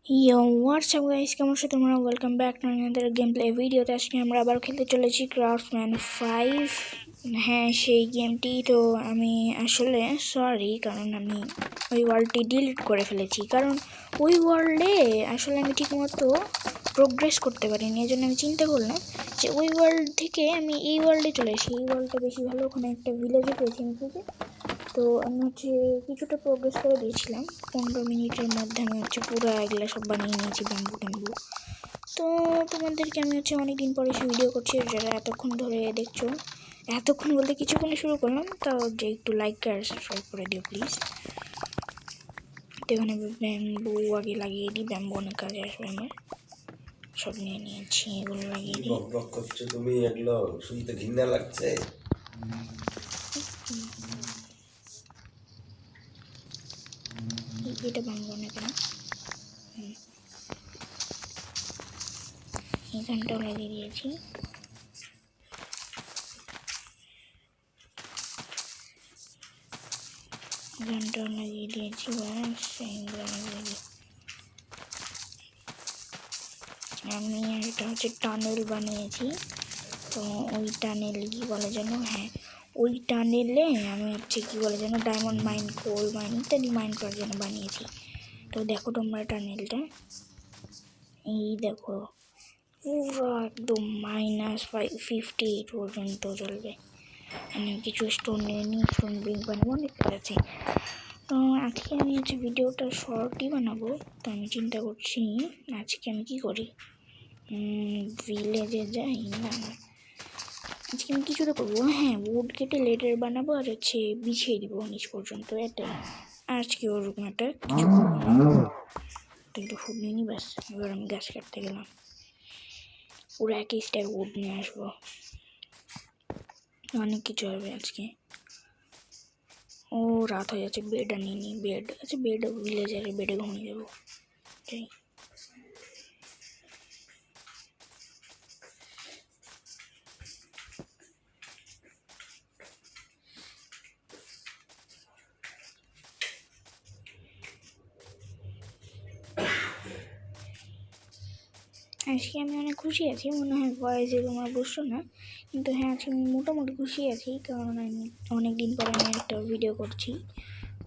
Yo, what's up guys? কেমন আছো তোমরা? Welcome back to another game play ভিডিওতে। আজকে আমরা আবার খেলতে চলেছি ক্রাফটম্যান 5। হ্যাঁ, সেই গেমটি। তো আমি আসলে সরি, কারণ আমি ওই ওয়ার্ল্ডটি ডিলিট করে ফেলেছি, কারণ ওই ওয়ার্ল্ডে আসলে আমি ঠিকমতো প্রোগ্রেস করতে পারিনি। এই জন্য আমি চিন্তা করলাম যে ওই ওয়ার্ল্ড থেকে আমি এই ওয়ার্ল্ডে চলে আসি। এই ওয়ার্ল্ডটা বেশি ভালো, ওখানে একটা ভিলেজও পেয়েছি আমি থেকে। তো আমি কিছুটা প্রোগ্রেস করে দিয়েছিলাম। 15 মিনিটের মধ্যে আমি পুরো এগুলো সব বানিয়ে নিয়েছি, ব্যাম্বু ট্যাম্বু। তো তোমাদেরকে আমি অনেক দিন পরে ভিডিও করছি, যারা এতক্ষণ ধরে দেখছো। এতক্ষণ বলতে কিছুক্ষণে শুরু করলাম, তাও যে একটু লাইক আর সাবস্ক্রাইব করে দিও প্লিজ। তো এখানে ব্যাম্বু আগে লাগিয়ে দিই, ব্যাম্বু অনেক কাজে আসবে আমার। সব নিয়ে নিয়েছি, এগুলো লাগিয়ে দিই। করছো তুমি, এগুলো শুনতে ঘৃণা লাগছে। এটা ভাঙবো না কেন? এখানটাও লাগিয়ে দিয়েছি। এখানটাও লাগিয়ে দিয়েছি, ব্যাস এইগুলো লাগিয়ে দিই। আমি এটা টানেল বানিয়েছি। তো ওই টানেল কী বলে যেন, হ্যাঁ ওই টানেলে আমি কী বলে যেন ডায়মন্ড মাইন, কোল মাইন ইত্যাদি মাইন করার জন্য বানিয়েছি। তো দেখো তোমরা টানেলটা, এই দেখো পুরো একদম -58 পর্যন্ত চলবে। আমি কিছু স্টোন নিয়ে নিই, স্টোন ব্রিক বানাবো, অনেক কাজ আছে। তো আজকে আমি ভিডিওটা শর্টই বানাবো। তো আমি চিন্তা করছি আজকে আমি কী করি, ভিলেজে যাই না, আজকে আমি কিছুটা করবো। হ্যাঁ, উড কেটে লেডার বানাবো আর বিছিয়ে দিব নিচ পর্যন্ত, এটাই আজকে ওরকম একটা কিছু করবো। তো একটু ফুড নিয়ে নিই, ব্যাস। এবার আমি গাছ কাটতে গেলাম, পুরো একই স্টাইল উড নিয়ে আসবো, অনেক কিছু হবে আজকে। ও রাত হয়ে যাচ্ছে, বেড আনিয়ে নিই। বেড আচ্ছা, বেড ভিলেজের বেডে ঘুমিয়ে যাবো। যাই। আজকে আমি অনেক খুশি আছি, মনে হয় ভয়েসে তোমরা বুঝছো না, কিন্তু হ্যাঁ আজকে আমি মোটামুটি খুশি আছি, কারণ আমি অনেক দিন পরে আমি একটা ভিডিও করছি।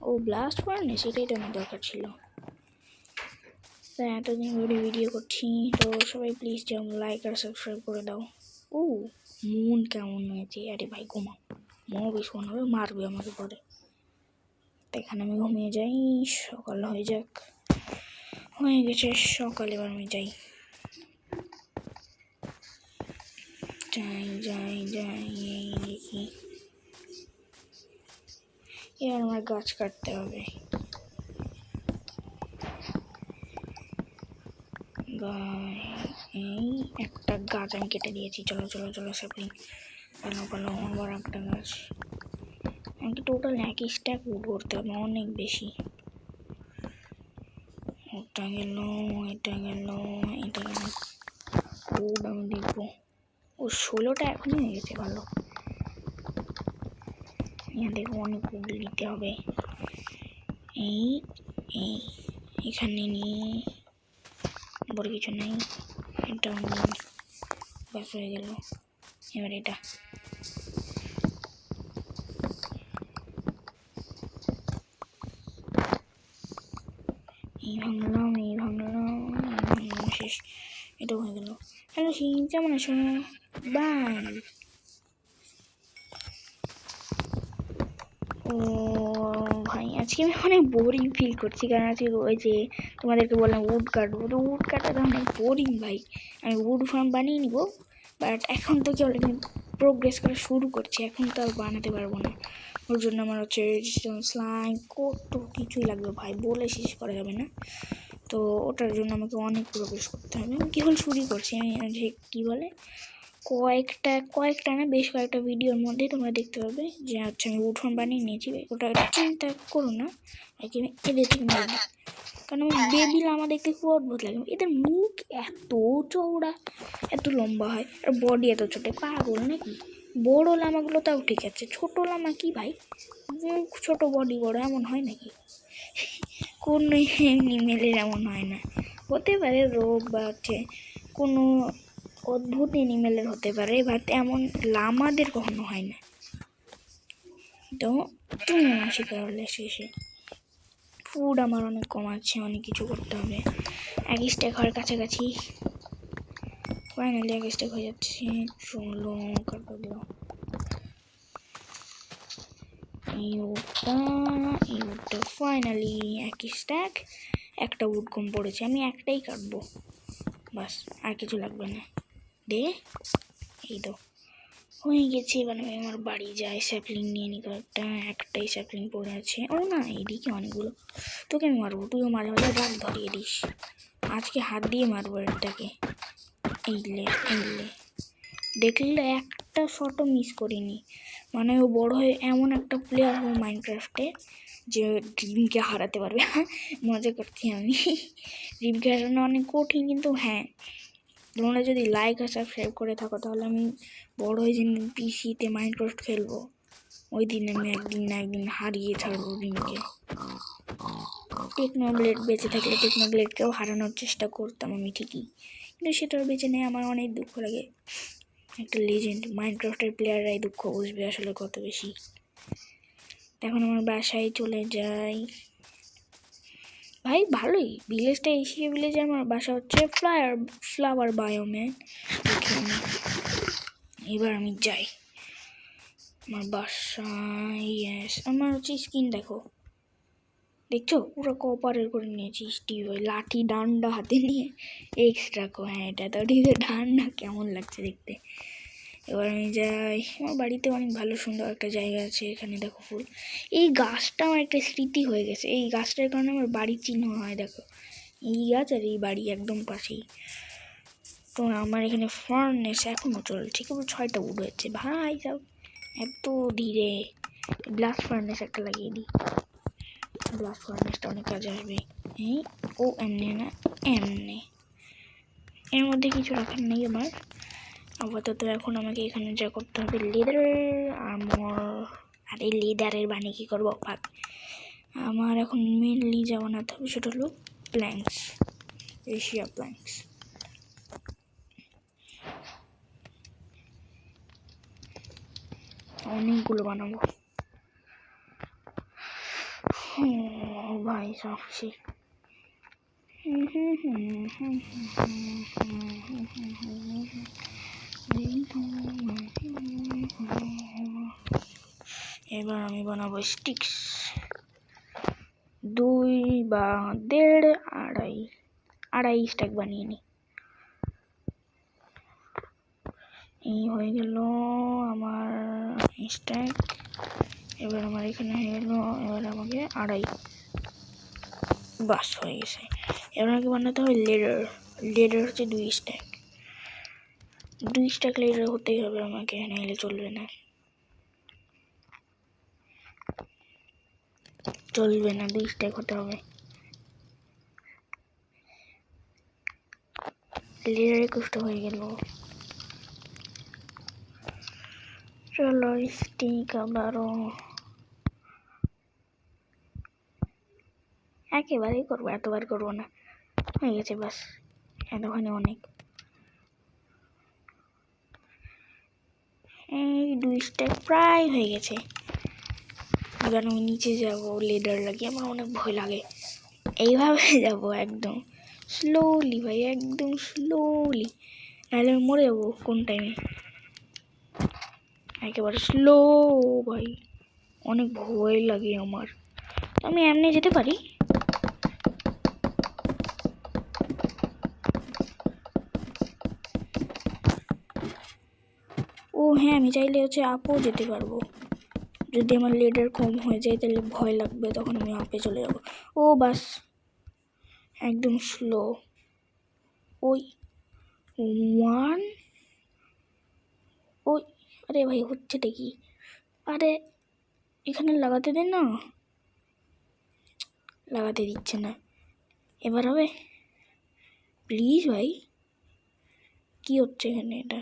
ও ব্লাস্ট করে না, সেটাই তো আমার দরকার ছিল। তো এতদিন ধরে ভিডিও করছি, তো সবাই প্লিজ যেমন লাইক আর সাবস্ক্রাইব করে দাও। ও মন কেমন হয়েছে, আরে ভাই ঘুমাও, বেশ মনে হবে মারবে আমাকে পরে। তো এখানে আমি ঘুমিয়ে যাই, সকাল হয়ে যাক। হয়ে গেছে সকাল, এবার আমি যাই যাই যাই যাই এই দেখি। এবার আমার গাছ কাটতে হবে। এই একটা গাছ আমি কেটে দিয়েছি। চলো চলো চলো স্যাপলিং, পালো পালো, আবার একটা গাছ। আমাকে টোটাল এক স্ট্যাক উড করতে হবে, অনেক বেশি। ওটা গেল, এটা গেল, এটা গেল। উড আমি দেখবো। ও 16টা এখনই হয়ে গেছে, ভালো। দেখবো অনেক উড দিতে হবে। এই এই এখানে নিয়ে বড় কিছু নেই, এটা ব্যাস হয়ে গেল। এবার এটা এই ভাঙলাম, এই ভাঙলাম, শেষ। এটাও হয়ে গেল। হ্যালো সিং, কেমন আছো? বাই। ও ভাই, আজকে আমি অনেক বোরিং ফিল করছি, কারণ আজকে ওই যে তোমাদেরকে বললাম উড কাটবো, তো উড কাটাটা অনেক বোরিং ভাই। আমি উড ফার্ম বানিয়ে নিব, বাট এখন তো কি বলে প্রোগ্রেস করা শুরু করছি, এখন তো আর বানাতে পারবো না। ওর জন্য আমার স্লাইম কত কিছুই লাগবে ভাই, বলে শেষ করা যাবে না। তো ওটার জন্য আমাকে অনেক প্রোগ্রেস করতে হবে। আমি কেবল শুরু করছি। আমি যে কী বলে কয়েকটা না, বেশ কয়েকটা ভিডিওর মধ্যে তোমরা দেখতে পাবে যে আমি উড ফার্ম বানিয়ে নিয়েছি। ওটা চিন্তা করো না, আর কি আমি এদের থেকে মারব, কারণ আমি বেবি লামা দেখতে খুব অদ্ভুত লাগে। এদের মুখ এত চওড়া, এত লম্বা হয়, আর বডি এত ছোটো, পাগল নাকি? বড়ো লামাগুলো তাও ঠিক আছে, ছোটো লামা কি ভাই, মুখ ছোটো বডি বড়, এমন হয় নাকি? কোনো এনিমেলের এমন হয় না। হতে পারে রোগ বা হচ্ছে কোনো অদ্ভুত এনিমেলের হতে পারে, বাট এমন লামাদের কখনো হয় না। তো তুমি আমার শিকার হলে শেষে ফুড আমার অনেক কম আছে, অনেক কিছু করতে হবে। এক স্টেক হওয়ার কাছাকাছি, ফাইনালি এক স্টেক হয়ে যাচ্ছে। চলো কাটলো এইটা ফাইনালি এক স্ট্যাক, একটা উড কম পড়েছে। আমি একটাই কাটবো, বাস, আর কিছু লাগবে না। দে, এই তো হয়ে গেছে। এবার আমি আমার বাড়ি যাই, স্যাপলিং নিয়ে নি কয়েকটা। একটাই স্যাপলিং পড়ে আছে। ও না, এইদিকে অনেকগুলো। তোকে আমি মারবো, তুইও মাঝে মাঝে রাগ ধরিয়ে দিস। আজকে হাত দিয়ে মারবো এটাকে। এইলে দেখলে একটা শটও মিস করিনি। মানে ও বড় হয়ে এমন একটা প্লেয়ার হবে মাইনক্রাফটে যে ড্রিমকে হারাতে পারবে। মজা করছি আমি। ড্রিমকে হারানো অনেক কঠিন, কিন্তু হ্যাঁ, তোমরা যদি লাইক আর সাবস্ক্রাইব করে থাকো তাহলে আমি বড় হয়ে যেদিন পিসিতে মাইনক্রাফট খেলবো ওই দিন আমি একদিন না একদিন হারিয়ে ছাড়বো ড্রিমকে। টেকনোব্লেড বেঁচে থাকলে টেকনোব্লেডকেও হারানোর চেষ্টা করতাম আমি ঠিকই, কিন্তু সেটাও বেঁচে নেই। আমার অনেক দুঃখ লাগে। একটা লেজেন্ড মাইনক্রাফটের প্লেয়াররাই দুঃখ বুঝবে আসলে কত বেশি। এখন আমার বাসায় চলে যাই। ভাই ভালোই, ভিলেজটা এশিয়া ভিলেজে আমার বাসা হচ্ছে ফ্লাওয়ার বায়োমে। এবার আমি যাই আমার বাসায়। ইয়েস, আমার হচ্ছে স্কিন দেখো, দেখছো পুরো কপারের করে নিয়েছি। স্টিভ ওই লাঠি ডান্ডা হাতে নিয়ে এক্সট্রা হ্যাঁ, এটা তো ঠিক আছে। ডান্ডা কেমন লাগছে দেখতে। এবার আমি যাই আমার বাড়িতে। অনেক ভালো সুন্দর একটা জায়গা আছে এখানে, দেখো ফুল। এই গাছটা আমার একটা স্মৃতি হয়ে গেছে। এই গাছটার কারণে আমার বাড়ির চিহ্ন হয়, দেখো এই গাছ আর এই বাড়ি একদম পাশেই। তো আমার এখানে ফার্নেস এখনও চলছে, কেবল 6টা উড হয়েছে। ভাই সব এত ধীরে। ব্লাস্ট ফার্নেস একটা লাগিয়ে দিই, ব্লাস্ট ফার্নেসটা অনেক কাজে আসবে। এই ও এমনি না, এমনি এর মধ্যে কিছু রাখার নেই আমার আপাতত। এখন আমাকে এখানে যা করতে হবে, লেদার আর্মর। আর এই লেদারের বানিয়ে কী করবো, পাক। আমার এখন মেনলি যা বানাতে হবে সেটা হলো প্ল্যাঙ্কস, এশিয়া প্ল্যাঙ্কস। অনেকগুলো বানাবো ভাই সবসে। এবার আমি বানাবো স্টিক্স, 2 বা 1.5 আড়াই স্ট্যাক বানিয়ে নিই। এই হয়ে গেল আমার স্ট্যাক। এবার আমার এখানে হয়ে গেল, এবার আমাকে 2.5, বাস হয়ে গেছে। এবার আমাকে বানাতে হবে লেডার। লেডার হচ্ছে 2 স্ট্যাক, 2 স্ট্যাক লেডার হতেই হবে আমাকে, নাহলে চলবে না। চলবে না, 2 স্ট্যাক হতে হবে। লেডারে কষ্ট হয়ে গেল। চলো স্টিক আবারও একেবারেই করবো, এতবার করবো না। হয়ে গেছে, বাস এতখানি অনেক। এই 2 স্ট্যাক প্রায় হয়ে গেছে। এবার আমি নিচে যাবো লেডার লাগিয়ে। আমার অনেক ভয় লাগে, এইভাবে যাব একদম স্লোলি ভাই, একদম স্লোলি, নাহলে আমি মরে যাবো কোন টাইমে। একেবারে স্লো ভাই, অনেক ভয় লাগে আমার। আমি এমনি যেতে পারি। ও হ্যাঁ, আমি চাইলে হচ্ছে আপও যেতে পারবো। যদি আমার লেডার কম হয়ে যায় তাহলে ভয় লাগবে, তখন আমি আপে চলে যাব। ও বাস, একদম স্লো। ওই 1, ওই আরে ভাই হচ্ছেটা কি? আরে এখানে লাগাতে দেন না, লাগাতে দিচ্ছে না। এবার হবে প্লিজ ভাই। কি হচ্ছে এখানে, এটা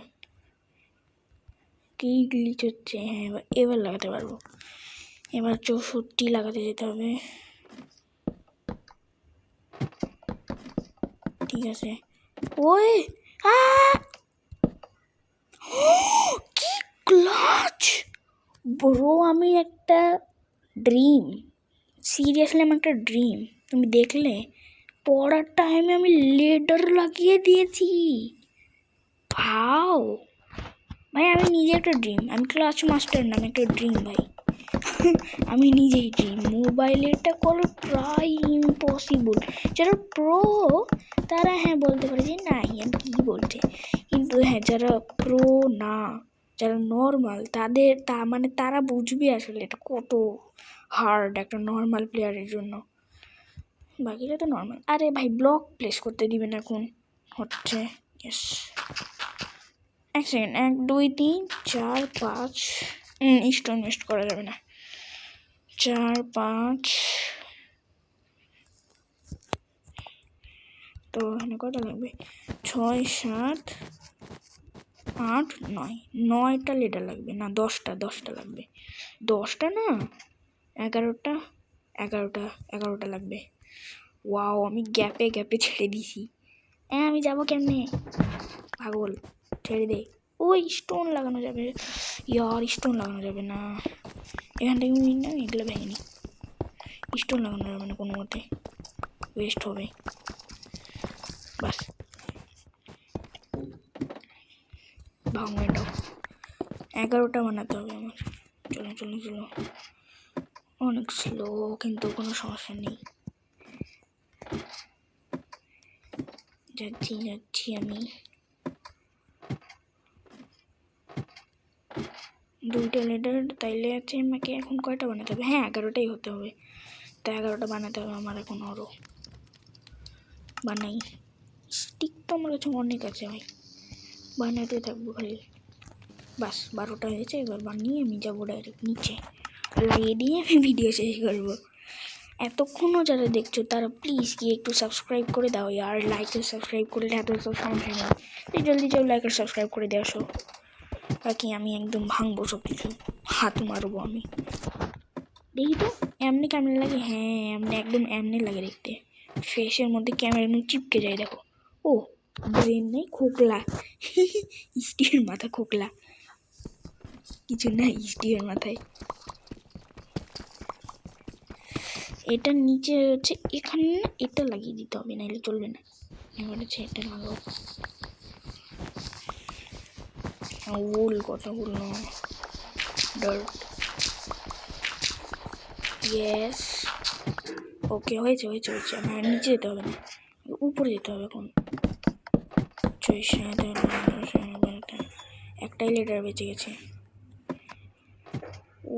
কি গ্লিচ হচ্ছে? হ্যাঁ এবার লাগাতে পারবো। এবার 64 লাগাতে যেতে হবে। ঠিক আছে। ওই কি ক্লাচ ব্রো, আমি একটা ড্রিম, সিরিয়াসলি আমার একটা ড্রিম। তুমি দেখলে পড়ার টাইমে আমি লেডার লাগিয়ে দিয়েছি। ভাও ভাই, আমি নিজে একটা ড্রিম, আমি ক্লাচ মাস্টার না, আমি একটা ড্রিম ভাই। আমি নিজেই ড্রিম। মোবাইলে এটা করা প্রায় ইম্পসিবল। যারা প্রো তারা হ্যাঁ বলতে পারে যে না আমি কী বলছে, কিন্তু হ্যাঁ যারা প্রো না, যারা নর্মাল তাদের মানে তারা বুঝবে আসলে এটা কত হার্ড একটা নর্মাল প্লেয়ারের জন্য। বাকিটা তো নর্মাল। আরে ভাই ব্লক প্লেস করতে দিবেন এখন হচ্ছে। ইয়েস, এক সেকেন্ড, 1 2 3 4 5 স্টোন ওয়েস্ট করা যাবে না। 4 5 তো এখানে কত লাগবে? 6 7 8 9, 9টা লিটার লাগবে না, 10টা লাগবে। 10টা না 11টা 11টা লাগবে। ওয়াও, আমি গ্যাপে গ্যাপে ছেড়ে দিছি। আমি যাবো কেমনে? পাগল, ছেড়ে দে। ওই স্টোন লাগানো যাবে, ইয়ার স্টোন লাগানো যাবে না। এখান থেকে না এগুলো ভেঙে নি, স্টোন লাগানো যাবে না কোনো মতে, ওয়েস্ট হবে। বাস ভাঙো এটাও। 11টা বানাতে হবে আমার। চলো চলো চলো, অনেক স্লো কিন্তু কোনো সমস্যা নেই। যাচ্ছি আমি। 2টা লেডার তাইলে আছে, আমাকে এখন কয়টা বানাতে হবে? হ্যাঁ 11টাই হতে হবে। তো 11টা বানাতে হবে আমার এখন। আরও বানাই। স্টিক তো আমার কাছে অনেক আছে ভাই, বানাতে থাকবো খালি। বাস 12টা হয়েছে, এবার বানিয়ে আমি যাবো ডাইরেক্ট নিচে, লাগিয়ে দিয়ে আমি ভিডিও শেষ করবো। এতক্ষণও যারা দেখছো তারা প্লিজ গিয়ে একটু সাবস্ক্রাইব করে দাও, আর লাইক আর সাবস্ক্রাইব করলে এত সব সমস্যা নেই। তুই জলদি যাও লাইক আর সাবস্ক্রাইব করে দিয়ে আসো, বাকি আমি একদম ভাঙবো সব কিছু, হাত মারবো আমি। দেখি তো এমনি কেমন লাগে। হ্যাঁ এমনি একদম এমনি লাগে দেখতে, ফেসের মধ্যে ক্যামেরা একদম চিপকে যায়। দেখো, ও ব্রেন নেই, খোকলা। স্টিলের মাথা খোকলা, কিছু না স্টিলের মাথায়। এটা নিচে হচ্ছে, এখানে না এটা লাগিয়ে দিতে হবে, নাহলে চলবে না। এবার হচ্ছে এটা লাগাও। উল কতগুলো ডার্ট। ইয়েস, ওকে হয়েছে। আমার নিচে যেতে হবে না, উপরে যেতে হবে এখন। 6 7 8 9 10 11টা, একটাই লেটার বেঁচে গেছে। ও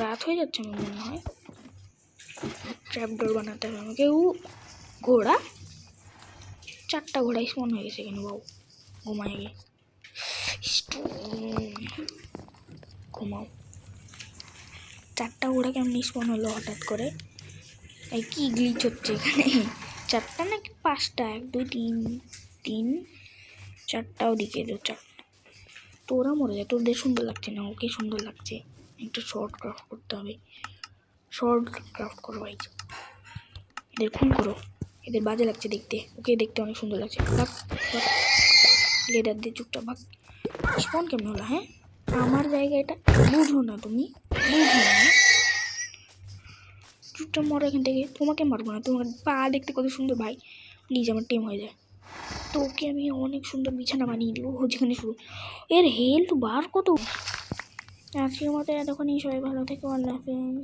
রাত হয়ে যাচ্ছে আমার মনে হয়। ট্র্যাপডোর বানাতে হবে আমাকে। ঘোড়া, 4টা ঘোড়া স্পন হয়ে গেছে এখানে। বাবু ঘুমায় গে, ঘুমাও। 4টা ঘোড়া কেমন স্পন হলো হঠাৎ করে? এই কি গ্লিচ হচ্ছে এখানে? 4টা নাকি 5টা? 1 2 3 3 4টা ওদিকে দো, 4টা। তোরা মরে যায়, তোদের সুন্দর লাগছে না, ওকে সুন্দর লাগছে। একটা শর্ট ক্রাফট করতে হবে, শর্ট ক্রাফট করো ভাই। এদের ফোন করো, এদের বাজে লাগছে দেখতে, ওকে দেখতে অনেক সুন্দর লাগছে। লেদার দিয়ে চুপচাপ ভাগ। স্পন কেমন হলো? হ্যাঁ আমার জায়গা এটা, বুঝো না তুমি, বুঝো না। চুপচাপ মরো এখান থেকে, তোমাকে মারবো না। তোমার পা দেখতে কত সুন্দর ভাই, প্লিজ আমার টিম হয়ে যায়। তো ওকে আমি অনেক সুন্দর বিছানা বানিয়ে দেবো যেখানে শুরু। এর হেলথ বার কত? আজকের মতো এতক্ষণই, সবাই ভালো থেকো, আল্লাহ হাফেজ।